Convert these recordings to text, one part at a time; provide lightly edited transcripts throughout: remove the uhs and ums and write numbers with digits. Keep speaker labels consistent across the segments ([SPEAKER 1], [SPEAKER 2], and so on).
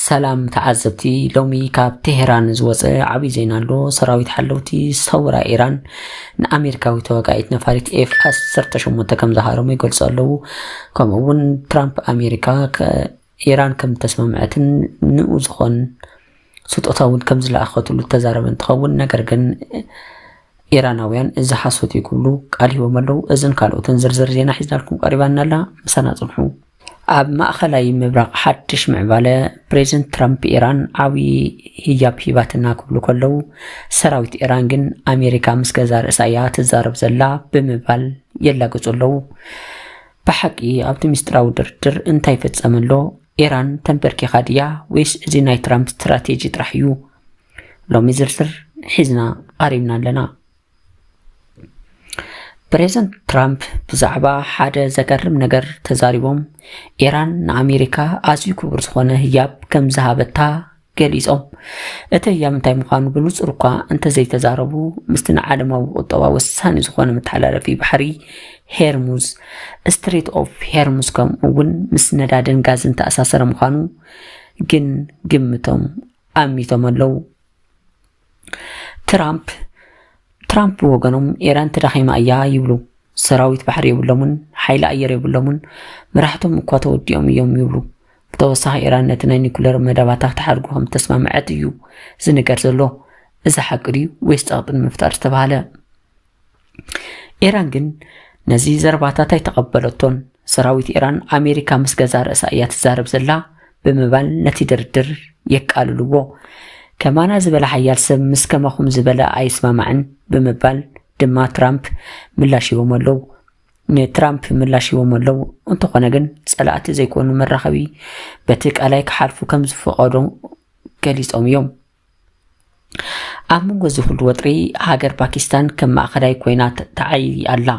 [SPEAKER 1] ሰላም ተዓዘብቲ ሎሚ ካብ ቴሄራን ዝወፀ ዓብይ ዜና ኣሎ ሰራዊት ሓለውቲ ሰውራ ኢራን ንኣሜሪካዊ ተወጋኢት ነፋሪት ኤፍ-18 ከም ዝሃረሙ ይገልጹ ኣለዉ ከምኡውን ትራምፕ ኣሜሪካ ኢራን ከም ተስማምዐትን ንኡ ዝኾን ስጦታውን ከም ዝለኣኸትሉ ተዛረበ እንትኸውን ነገር ግን ኢራናውያን እዚ ሓሶት ይክብሉ ቃል ሂቦም ኣለዉ እዝን ካልኦትን ዝርዝር ዜና ሒዝናልኩም ቀሪባና ኣላ ምሳና ጽንሑ ኣብ ማእኸላይ ምብራቕ ሓድሽ ምዕባለ ፕሬዚደንት ትራምፕ ኢራን ዓብይ ሂጃብ ሂባትና ክብሉ ከለዉ ሰራዊት ኢራን ግን ኣሜሪካ ምስ ገዛ ርእሳ እያ ትዛረብ ዘላ ብምባል የላገጹ ኣለዉ ብሓቂ ኣብቲ ምስጢራዊ ድርድር እንታይ ፈጸመሎ ኢራን ተንበርኪኻ ድያ ወይስ እዚ ናይ ትራምፕ ስትራቴጂ ጥራሕ እዩ ሎሚ ዝርዝር ሒዝና ቀሪብና ኣለና ፕሬዚደንት ትራምፕ ብዛዕባ ሓደ ዘገርም ነገር ተዛሪቦም ኢራን ንኣሜሪካ ኣዝዩ ክቡር ዝኾነ ህያብ ከም ዝሃበታ ገሊጾም እቲ ህያብ እንታይ ምዃኑ ብንጹር እኳ እንተዘይተዛረቡ ምስቲ ንዓለማዊ ቁጠባ ወሳኒ ዝኾነ መተሓላለፊ ባሕሪ ሄርሙዝ ስትሬት ኦፍ ሄርሙዝ ከምኡውን ምስ ነዳድን ጋዝን ተኣሳሰረ ምዃኑ ግን ግምቶም ኣሚቶም ኣለዉ ትራምፕ ወገኖም ኢራን ተዳኺማ እያ ይብሉ ሰራዊት ባሕሪ የብሎምን ሓይሊ ኣየር የብሎምን መራሕቶም እኳ ተወዲኦም እዮም ይብሉ ብተወሳኺ ኢራን ነቲ ናይ ኒኩለር መደባታ ተሓርጉ ከም ተስማምዐት እዩ ዝንገር ዘሎ እዚ ሓቂ ድዩ ወይስ ፀቕጥን ምፍጣር ዝተባሃለ ኢራን ግን ነዚ ዘረባታት ኣይተቐበለቶን ሰራዊት ኢራን ኣሜሪካ ምስ ገዛ ርእሳ እያ ትዛረብ ዘላ ብምባል ነቲ ድርድር የቃልልዎ ከማና ዝበለ ሓያል ሰብ ምስ ከማኹም ዝበለ ኣይስማማዕን ብምባል ድማ ትራምፕ ምላሽ ሂቦም ኣለዉ ንትራምፕ ምላሽ ሂቦም ኣለዉ እንተኾነ ግን ጸላእቲ ዘይኮኑ መራኸቢ በቲ ቃላይ ክሓልፉ ከም ዝፈቐዶ ገሊጾም እዮም ኣብ መንጎ እዚ ኩሉ ወጥሪ ሃገር ፓኪስታን ከም ማእኸላይ ኮይና ተዓይ ኣላ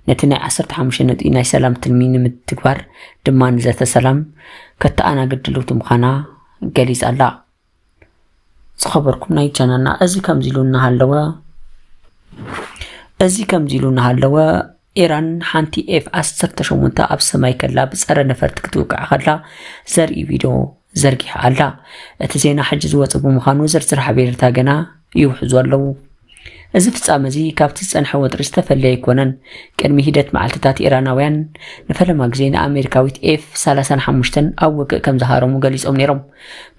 [SPEAKER 1] ነቲ ናይ 15 ነጥቢ ናይ ሰላም ትልሚ ንምትግባር ድማ ንዘተ ሰላም ከተኣናግድልውቲ ምዃና ገሊጽ ኣላ ዝኸበርኩም ናይ ቻናልና እዚ ከምዚ ኢሉ እናሃለወ ኢራን ሓንቲ ኤፍ-18 ኣብ ሰማይ ከላ ብፀረ ነፈርቲ ክትውቅዕ ከላ ዘርኢ ቪድዮ ዘርጊሓ ኣላ እቲ ዜና ሕጂ ዝወፀ ብምዃኑ ዝርዝር ሓበሬታ ገና ይውሕዙ ኣለዉ እዚ ፍጻመ እዚ ካብቲ ዝፀንሐ ወጥሪ ዝተፈለየ ኣይኮነን ቅድሚ ሂደት መዓልትታት ኢራናውያን ንፈለማ ግዜ ንኣሜሪካዊት ኤፍ-35 ኣብ ውግእ ከም ዝሃረሙ ገሊፆም ነይሮም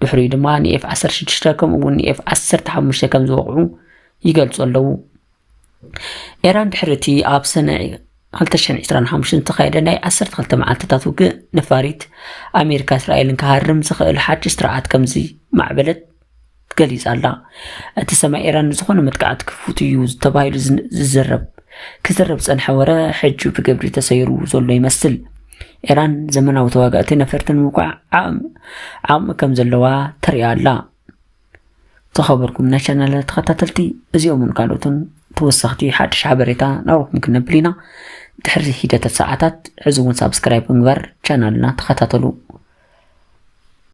[SPEAKER 1] ድሕሪኡ ድማ ንኤፍ-16 ከምኡውን ንኤፍ-15 ከም ዝወቕዑ ይገልጹ ኣለዉ ኢራን ድሕርቲ ኣብ ሰነ 2025 ተኻየደ ናይ 12 መዓልትታት ውግእ ነፋሪት ኣሜሪካ እስራኤልን ክሃርም ዝኽእል ሓድሽ ስርዓት ከምዚ ማዕበለት ገሊጽ ኣላ እቲ ሰማይ ኢራን ዝኾነ መጥቃዕቲ ክፉት እዩ ተባሂሉ ክዝረብ ፀንሐ ወረ ሕጂ ብግብሪ ተሰይሩ ዘሎ ይመስል ኢራን ዘመናዊ ተዋጋእቲ ነፈርትን ምውቃዕ ዓቕሚ ከም ዘለዋ ተርእያ ኣላ ተኸበርኩም ናይ ቻናል ተኸታተልቲ እዚኦምን ካልኦትን ተወሳኽቲ ሓድሽ ሓበሬታ ናብረኩም ክነብል ኢና ድሕሪ ሂደት ሰዓታት ሕዚ እውን ሳብስክራይብ ምግባር ቻናልና ተኸታተሉ